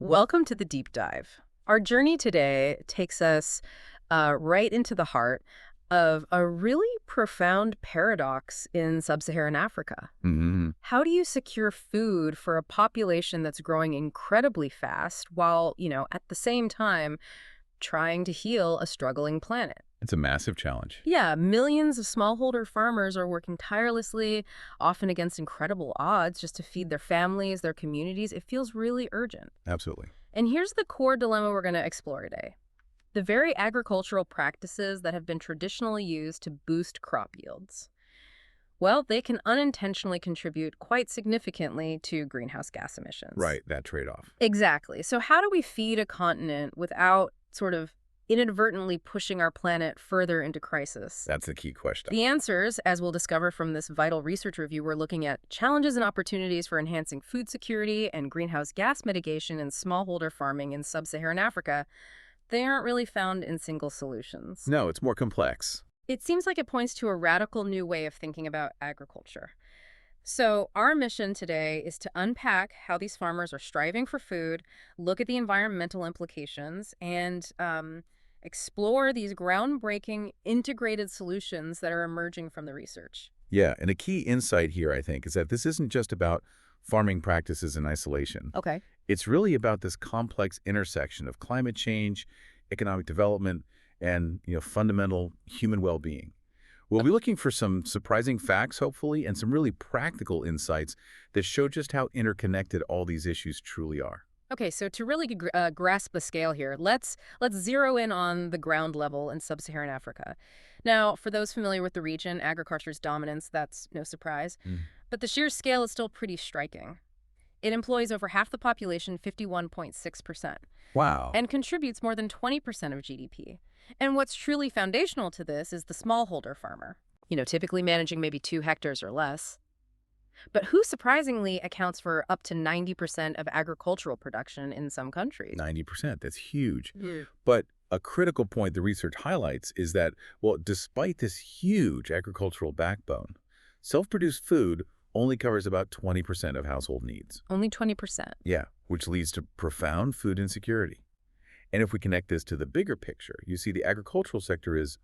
Welcome to the deep dive. Our journey today takes us right into the heart of a really profound paradox in sub-Saharan Africa. Hmm. How do you secure food for a population that's growing incredibly fast while, at the same time trying to heal a struggling planet? It's a massive challenge. Yeah, millions of smallholder farmers are working tirelessly, often against incredible odds, just to feed their families, their communities. It feels really urgent. Absolutely. And here's the core dilemma we're going to explore today. The very agricultural practices that have been traditionally used to boost crop yields. Well, they can unintentionally contribute quite significantly to greenhouse gas emissions. Right, that trade-off. Exactly. So how do we feed a continent without sort of inadvertently pushing our planet further into crisis? That's the key question. The answers, as we'll discover from this vital research review, we're looking at challenges and opportunities for enhancing food security and greenhouse gas mitigation in smallholder farming in sub-Saharan Africa. They aren't really found in single solutions. No, it's more complex. It seems like it points to a radical new way of thinking about agriculture. So our mission today is to unpack how these farmers are striving for food, look at the environmental implications, and explore these groundbreaking integrated solutions that are emerging from the research. Yeah, and a key insight here, I think, is that this isn't just about farming practices in isolation. Okay. It's really about this complex intersection of climate change, economic development, and fundamental human well-being. We'll be looking for some surprising facts, hopefully, and some really practical insights that show just how interconnected all these issues truly are. Okay, so to really grasp the scale here, let's zero in on the ground level in sub-Saharan Africa. Now, for those familiar with the region, agriculture's dominance, that's no surprise. Mm. But the sheer scale is still pretty striking. It employs over half the population, 51.6%, Wow. and contributes more than 20% of GDP. And what's truly foundational to this is the smallholder farmer, typically managing maybe 2 hectares or less, but who surprisingly accounts for up to 90% of agricultural production in some countries. 90%, that's huge. Mm. But a critical point the research highlights is that, well, despite this huge agricultural backbone, self-produced food only covers about 20% of household needs. Only 20%. Yeah, which leads to profound food insecurity. And if we connect this to the bigger picture, you see the agricultural sector is,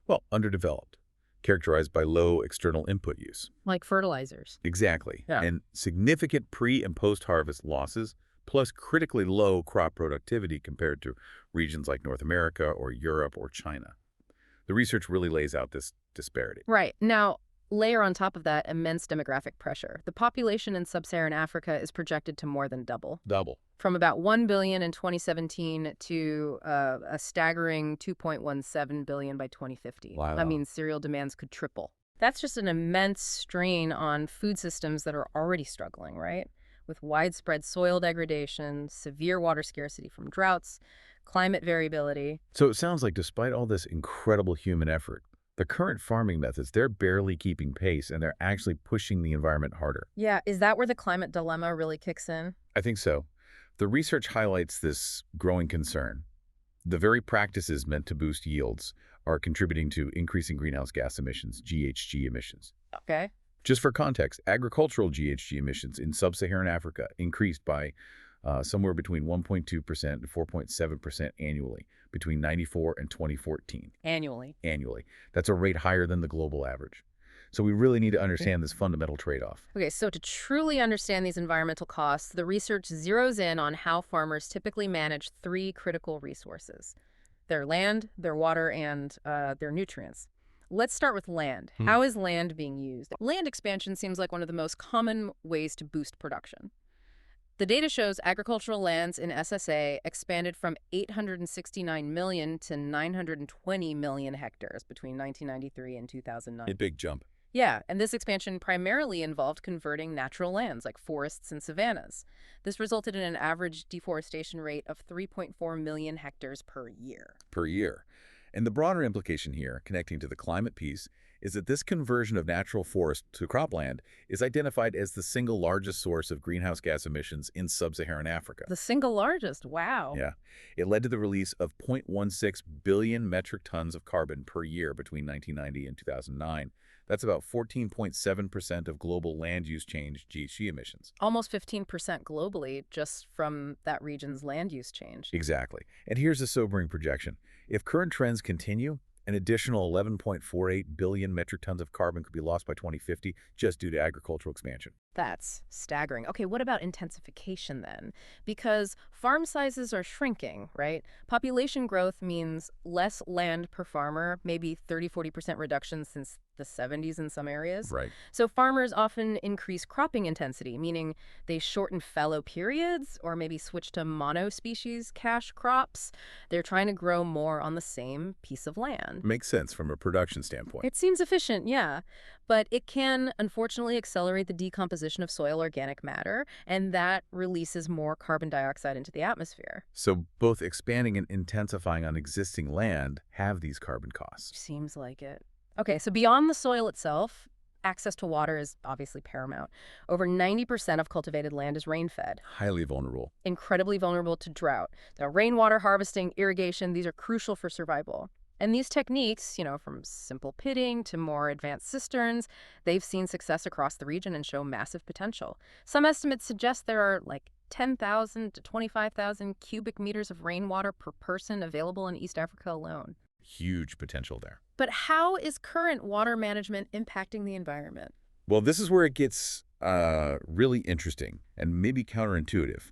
well, underdeveloped, characterized by low external input use. Like fertilizers. Exactly. Yeah. And significant pre- and post-harvest losses, plus critically low crop productivity compared to regions like North America or Europe or China. The research really lays out this disparity. Right. Now, layer on top of that immense demographic pressure. The population in sub-Saharan Africa is projected to more than double. Double. From about 1 billion in 2017 to a staggering 2.17 billion by 2050. Wow. I mean, cereal demands could triple. That's just an immense strain on food systems that are already struggling, right? With widespread soil degradation, severe water scarcity from droughts, climate variability. So it sounds like despite all this incredible human effort, the current farming methods, they're barely keeping pace and they're actually pushing the environment harder. Yeah, is that where the climate dilemma really kicks in? I think so. The research highlights this growing concern. The very practices meant to boost yields are contributing to increasing greenhouse gas emissions, GHG emissions. Okay. Just for context, agricultural GHG emissions in sub-Saharan Africa increased by somewhere between 1.2% and 4.7% annually between 1994 and 2014. Annually. That's a rate higher than the global average. So we really need to understand this fundamental trade-off. Okay, so to truly understand these environmental costs, the research zeroes in on how farmers typically manage 3 critical resources: their land, their water, and their nutrients. Let's start with land. How is land being used? Land expansion seems like one of the most common ways to boost production. The data shows agricultural lands in SSA expanded from 869 million to 920 million hectares between 1993 and 2009. A big jump. Yeah, and this expansion primarily involved converting natural lands like forests and savannas. This resulted in an average deforestation rate of 3.4 million hectares per year. Per year. And the broader implication here, connecting to the climate piece, is that this conversion of natural forest to cropland is identified as the single largest source of greenhouse gas emissions in sub-Saharan Africa. The single largest. Wow. Yeah. It led to the release of 0.16 billion metric tons of carbon per year between 1990 and 2009. That's about 14.7% of global land use change GHG emissions. Almost 15% globally just from that region's land use change. Exactly. And here's a sobering projection. If current trends continue, an additional 11.48 billion metric tons of carbon could be lost by 2050 just due to agricultural expansion. That's staggering. Okay, what about intensification then? Because farm sizes are shrinking, right? Population growth means less land per farmer, maybe 30–40% reduction since the 70s in some areas. Right. So farmers often increase cropping intensity, meaning they shorten fallow periods or maybe switch to monospecies cash crops. They're trying to grow more on the same piece of land. Makes sense from a production standpoint. It seems efficient, yeah, but it can unfortunately accelerate the decomposition of soil organic matter, and that releases more carbon dioxide into the atmosphere. So both expanding and intensifying on existing land have these carbon costs. Seems like it. Okay, so beyond the soil itself, access to water is obviously paramount. Over 90% of cultivated land is rain-fed. Highly vulnerable. Incredibly vulnerable to drought. Now, rainwater harvesting, irrigation, these are crucial for survival. And these techniques, from simple pitting to more advanced cisterns, they've seen success across the region and show massive potential. Some estimates suggest there are like 10,000 to 25,000 cubic meters of rainwater per person available in East Africa alone. Huge potential there. But how is current water management impacting the environment? Well, this is where it gets really interesting and maybe counterintuitive.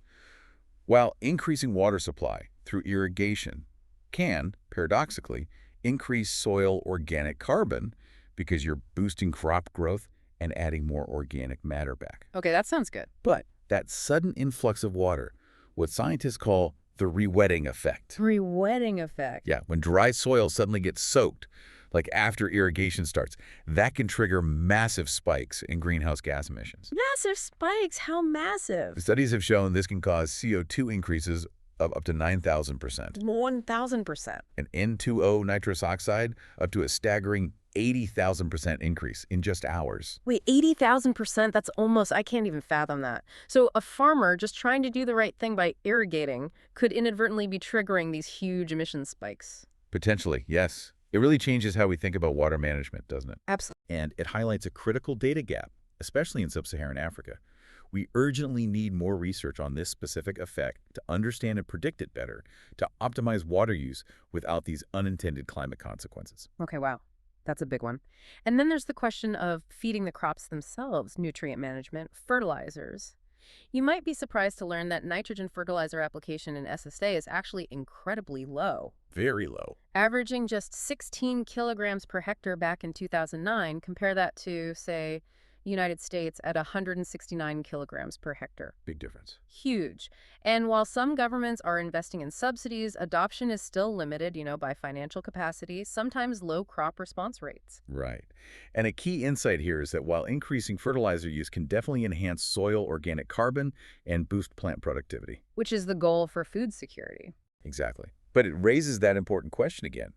While increasing water supply through irrigation can, paradoxically, increase soil organic carbon because you're boosting crop growth and adding more organic matter back. Okay, that sounds good. But that sudden influx of water, what scientists call the re-wetting effect. Re-wetting effect. Yeah, when dry soil suddenly gets soaked, like after irrigation starts, that can trigger massive spikes in greenhouse gas emissions. Massive spikes? How massive? Studies have shown this can cause CO2 increases of up to 9,000%. 1,000%. And N2O nitrous oxide up to a staggering 80,000% increase in just hours. Wait, 80,000%? That's almost, I can't even fathom that. So a farmer just trying to do the right thing by irrigating could inadvertently be triggering these huge emission spikes. Potentially, yes. It really changes how we think about water management, doesn't it? Absolutely. And it highlights a critical data gap, especially in sub-Saharan Africa. We urgently need more research on this specific effect to understand and predict it better, to optimize water use without these unintended climate consequences. Okay, wow. That's a big one. And then there's the question of feeding the crops themselves, nutrient management, fertilizers. You might be surprised to learn that nitrogen fertilizer application in SSA is actually incredibly low. Very low. Averaging just 16 kilograms per hectare back in 2009. Compare that to, say, United States at 169 kilograms per hectare. Big difference. Huge. And while some governments are investing in subsidies, adoption is still limited, by financial capacity, sometimes low crop response rates. Right. And a key insight here is that while increasing fertilizer use can definitely enhance soil organic carbon and boost plant productivity. Which is the goal for food security. Exactly. But it raises that important question again.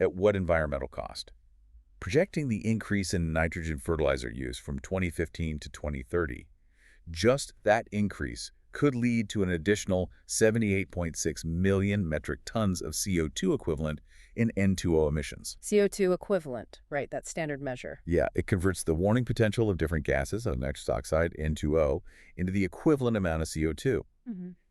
At what environmental cost? Projecting the increase in nitrogen fertilizer use from 2015 to 2030, just that increase could lead to an additional 78.6 million metric tons of CO2 equivalent in N2O emissions. CO2 equivalent, right, that standard measure. Yeah, it converts the warning potential of different gases, like nitrous oxide, N2O, into the equivalent amount of CO2.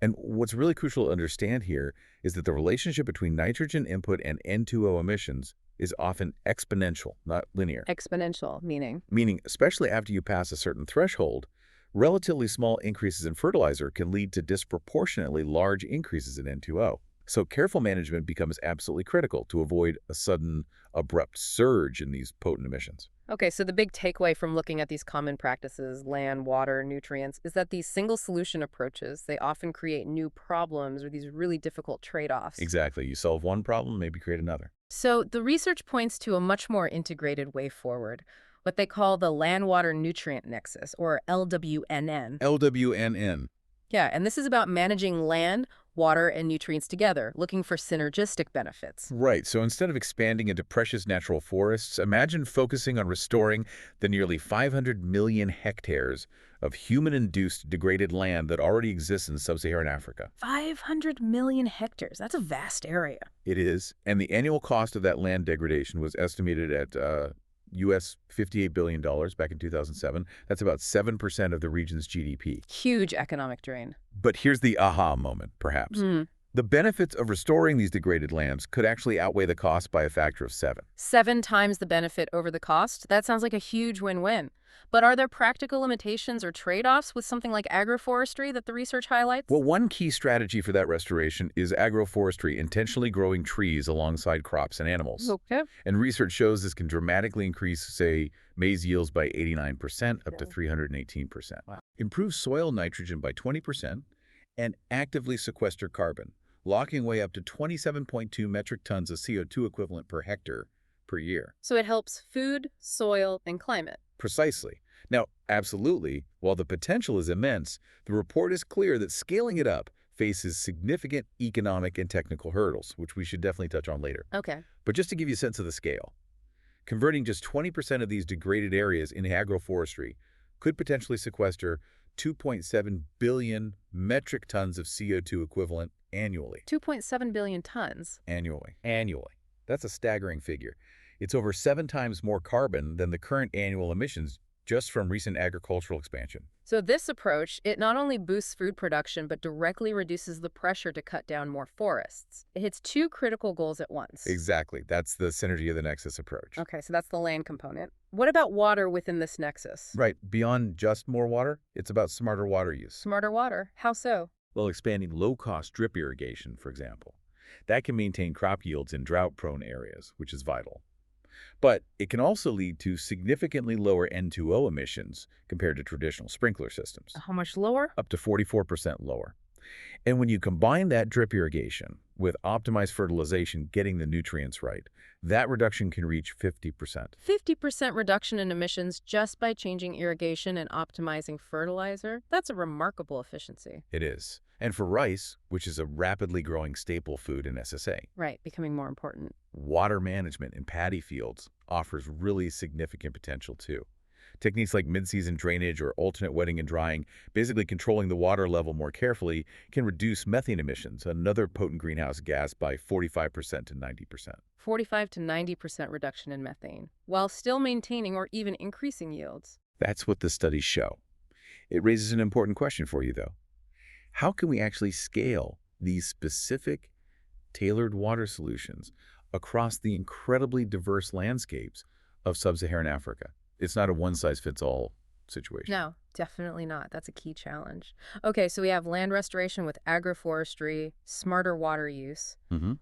And what's really crucial to understand here is that the relationship between nitrogen input and N2O emissions is often exponential, not linear. Exponential, meaning? Meaning, especially after you pass a certain threshold, relatively small increases in fertilizer can lead to disproportionately large increases in N2O. So careful management becomes absolutely critical to avoid a sudden, abrupt surge in these potent emissions. Okay, so the big takeaway from looking at these common practices, land, water, nutrients, is that these single solution approaches, they often create new problems or these really difficult trade-offs. Exactly. You solve one problem, maybe create another. So the research points to a much more integrated way forward, what they call the Land-Water-Nutrient Nexus, or LWNN. LWNN. Yeah, and this is about managing land, water and nutrients together, looking for synergistic benefits. Right, so instead of expanding into precious natural forests, imagine focusing on restoring the nearly 500 million hectares of human-induced degraded land that already exists in sub-Saharan Africa. 500 million hectares. That's a vast area. It is, and the annual cost of that land degradation was estimated at US $58 billion back in 2007. That's about 7% of the region's GDP. Huge economic drain. But here's the aha moment, perhaps. The benefits of restoring these degraded lands could actually outweigh the cost by a factor of 7. 7 times the benefit over the cost? That sounds like a huge win-win. But are there practical limitations or trade-offs with something like agroforestry that the research highlights? Well, one key strategy for that restoration is agroforestry, intentionally growing trees alongside crops and animals. Okay. And research shows this can dramatically increase, say, maize yields by 89%, up to 318%. Wow. Improve soil nitrogen by 20%, and actively sequester carbon, locking away up to 27.2 metric tons of CO2 equivalent per hectare per year. So it helps food, soil, and climate. Precisely. Now, absolutely, while the potential is immense, the report is clear that scaling it up faces significant economic and technical hurdles, which we should definitely touch on later. Okay. But just to give you a sense of the scale, converting just 20% of these degraded areas into agroforestry could potentially sequester 2.7 billion metric tons of CO2 equivalent annually. 2.7 billion tons. Annually. That's a staggering figure. It's over 7 times more carbon than the current annual emissions just from recent agricultural expansion. So this approach, it not only boosts food production, but directly reduces the pressure to cut down more forests. It hits 2 critical goals at once. Exactly. That's the synergy of the nexus approach. Okay, so that's the land component. What about water within this nexus? Right. Beyond just more water, it's about smarter water use. Smarter water. How so? Well, expanding low-cost drip irrigation, for example. That can maintain crop yields in drought-prone areas, which is vital. But it can also lead to significantly lower N2O emissions compared to traditional sprinkler systems, How much lower? up to 44% lower. And when you combine that drip irrigation with optimized fertilization getting the nutrients right, that reduction can reach 50%. 50% reduction in emissions just by changing irrigation and optimizing fertilizer? That's a remarkable efficiency. It is. And for rice, which is a rapidly growing staple food in SSA, Right, becoming more important. water management in paddy fields offers really significant potential too. Techniques like mid-season drainage or alternate wetting and drying, basically controlling the water level more carefully, can reduce methane emissions, another potent greenhouse gas, by 45% to 90%. 45 to 90% reduction in methane, while still maintaining or even increasing yields. That's what the studies show. It raises an important question for you, though. How can we actually scale these specific, tailored water solutions across the incredibly diverse landscapes of sub-Saharan Africa? It's not a one-size-fits-all situation. No, definitely not. That's a key challenge. Okay, so we have land restoration with agroforestry, smarter water use.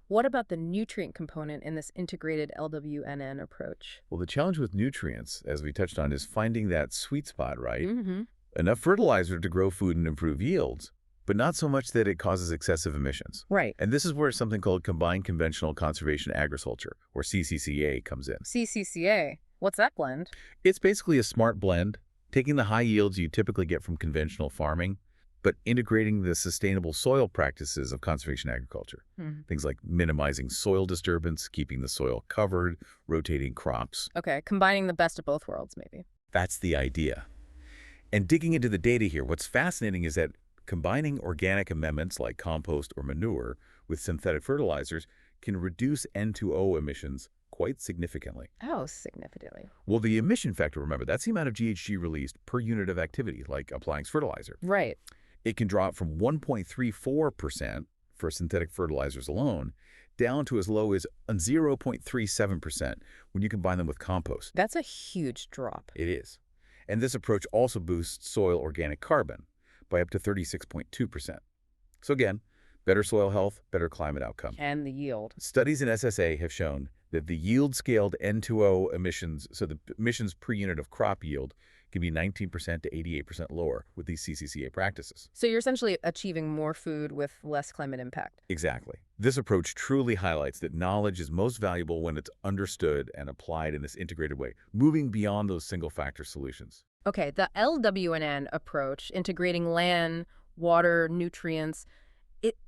What about the nutrient component in this integrated LWNN approach? Well, the challenge with nutrients, as we touched on, is finding that sweet spot, right? Mm-hmm. Enough fertilizer to grow food and improve yields, but not so much that it causes excessive emissions. Right. And this is where something called Combined Conventional Conservation Agriculture, or CCCA, comes in. CCCA. What's that blend? It's basically a smart blend, taking the high yields you typically get from conventional farming, but integrating the sustainable soil practices of conservation agriculture. Things like minimizing soil disturbance, keeping the soil covered, rotating crops. Okay, combining the best of both worlds, maybe. That's the idea. And digging into the data here, what's fascinating is that combining organic amendments like compost or manure with synthetic fertilizers can reduce N2O emissions quite significantly. Oh, significantly. Well, the emission factor, remember, that's the amount of GHG released per unit of activity, like applying fertilizer. Right. It can drop from 1.34% for synthetic fertilizers alone down to as low as 0.37% when you combine them with compost. That's a huge drop. It is. And this approach also boosts soil organic carbon by up to 36.2%. So again, better soil health, better climate outcome. And the yield. Studies in SSA have shown that the yield-scaled N2O emissions, so the emissions per unit of crop yield, can be 19% to 88% lower with these CCCA practices. So you're essentially achieving more food with less climate impact. Exactly. This approach truly highlights that knowledge is most valuable when it's understood and applied in this integrated way, moving beyond those single-factor solutions. Okay, the LWNN approach, integrating land, water, nutrients,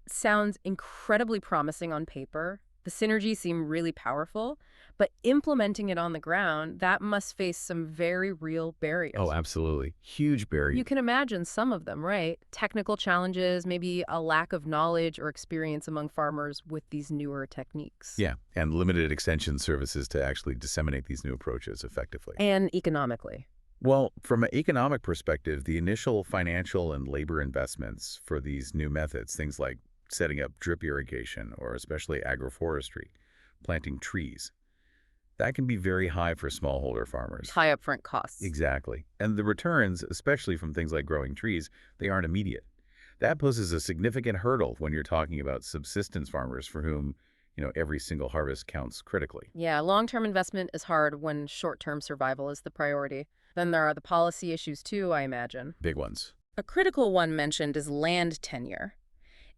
sounds incredibly promising on paper. The synergies seem really powerful, but implementing it on the ground, that must face some very real Oh, barriers. absolutely. Huge barrier. You can imagine some of them, right? Technical challenges, maybe a lack of knowledge or experience among farmers with these newer techniques. Yeah, and limited extension services to actually disseminate these new approaches effectively. And economically. Well, from an economic perspective, the initial financial and labor investments for these new methods, things like setting up drip irrigation or especially agroforestry, planting trees, that can be very high for smallholder farmers. High upfront costs. Exactly. And the returns, especially from things like growing trees, they aren't immediate. That poses a significant hurdle when you're talking about subsistence farmers for whom, every single harvest counts critically. Yeah, long-term investment is hard when short-term survival is the priority. Then there are the policy issues too, I imagine. Big ones. A critical one mentioned is land tenure.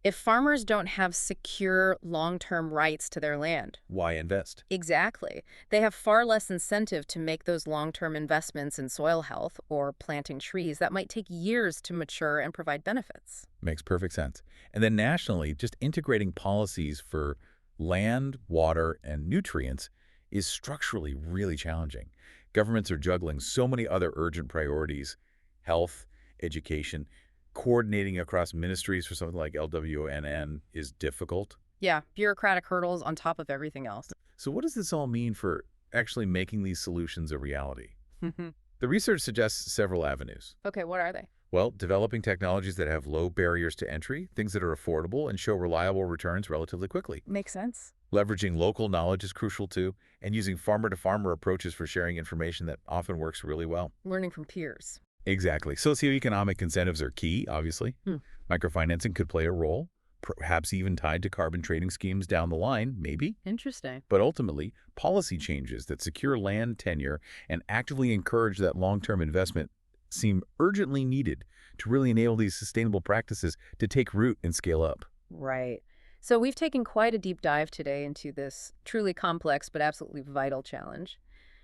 If farmers don't have secure long-term rights to their land, Why invest? exactly, they have far less incentive to make those long-term investments in soil health or planting trees that might take years to mature and provide benefits. Makes perfect sense. And then nationally, just integrating policies for land, water, and nutrients is structurally really challenging. Governments are juggling so many other urgent priorities, health, education. Coordinating across ministries for something like LWNN is difficult. Yeah, bureaucratic hurdles on top of everything else. So what does this all mean for actually making these solutions a reality? The research suggests several avenues. Okay, what are they? Well, developing technologies that have low barriers to entry, things that are affordable and show reliable returns relatively quickly. Makes sense. Leveraging local knowledge is crucial too, and using farmer-to-farmer approaches for sharing information that often works really well. Learning from peers. Exactly. Socioeconomic incentives are key, obviously. Hmm. Microfinancing could play a role, perhaps even tied to carbon trading schemes down the line, maybe. Interesting. But ultimately, policy changes that secure land tenure and actively encourage that long-term investment seem urgently needed to really enable these sustainable practices to take root and scale up. Right. So we've taken quite a deep dive today into this truly complex but absolutely vital challenge.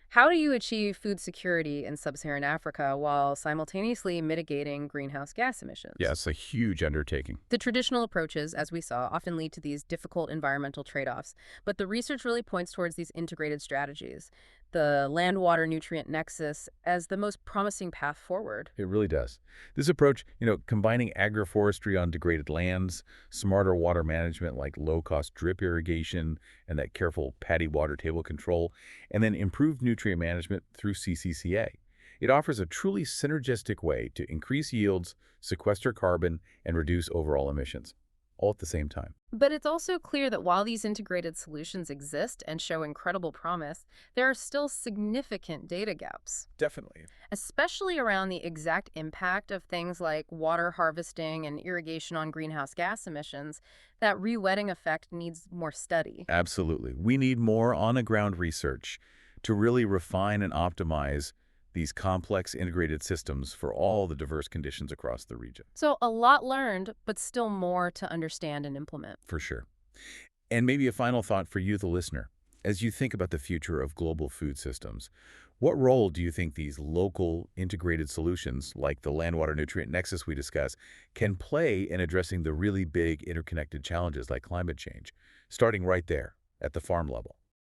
How do you achieve food security in sub-Saharan Africa while simultaneously mitigating greenhouse gas emissions? Yes, a huge undertaking. The traditional approaches, as we saw, often lead to these difficult environmental trade-offs, but the research really points towards these integrated strategies, the land-water-nutrient nexus, as the most promising path forward. It really does. This approach, combining agroforestry on degraded lands, smarter water management like low-cost drip irrigation and that careful paddy water table control, and then improved nutrient management through CCCA. It offers a truly synergistic way to increase yields, sequester carbon, and reduce overall emissions, all at the same time. But it's also clear that while these integrated solutions exist and show incredible promise, there are still significant data gaps, Definitely. especially around the exact impact of things like water harvesting and irrigation on greenhouse gas emissions. That rewetting effect needs more study. Absolutely. We need more on-the-ground research to really refine and optimize these complex integrated systems for all the diverse conditions across the region. So a lot learned, but still more to understand and implement. For sure. And maybe a final thought for you, the listener. As you think about the future of global food systems, what role do you think these local integrated solutions, like the Land-Water-Nutrient Nexus we discussed, can play in addressing the really big interconnected challenges like climate change, starting right there at the farm level?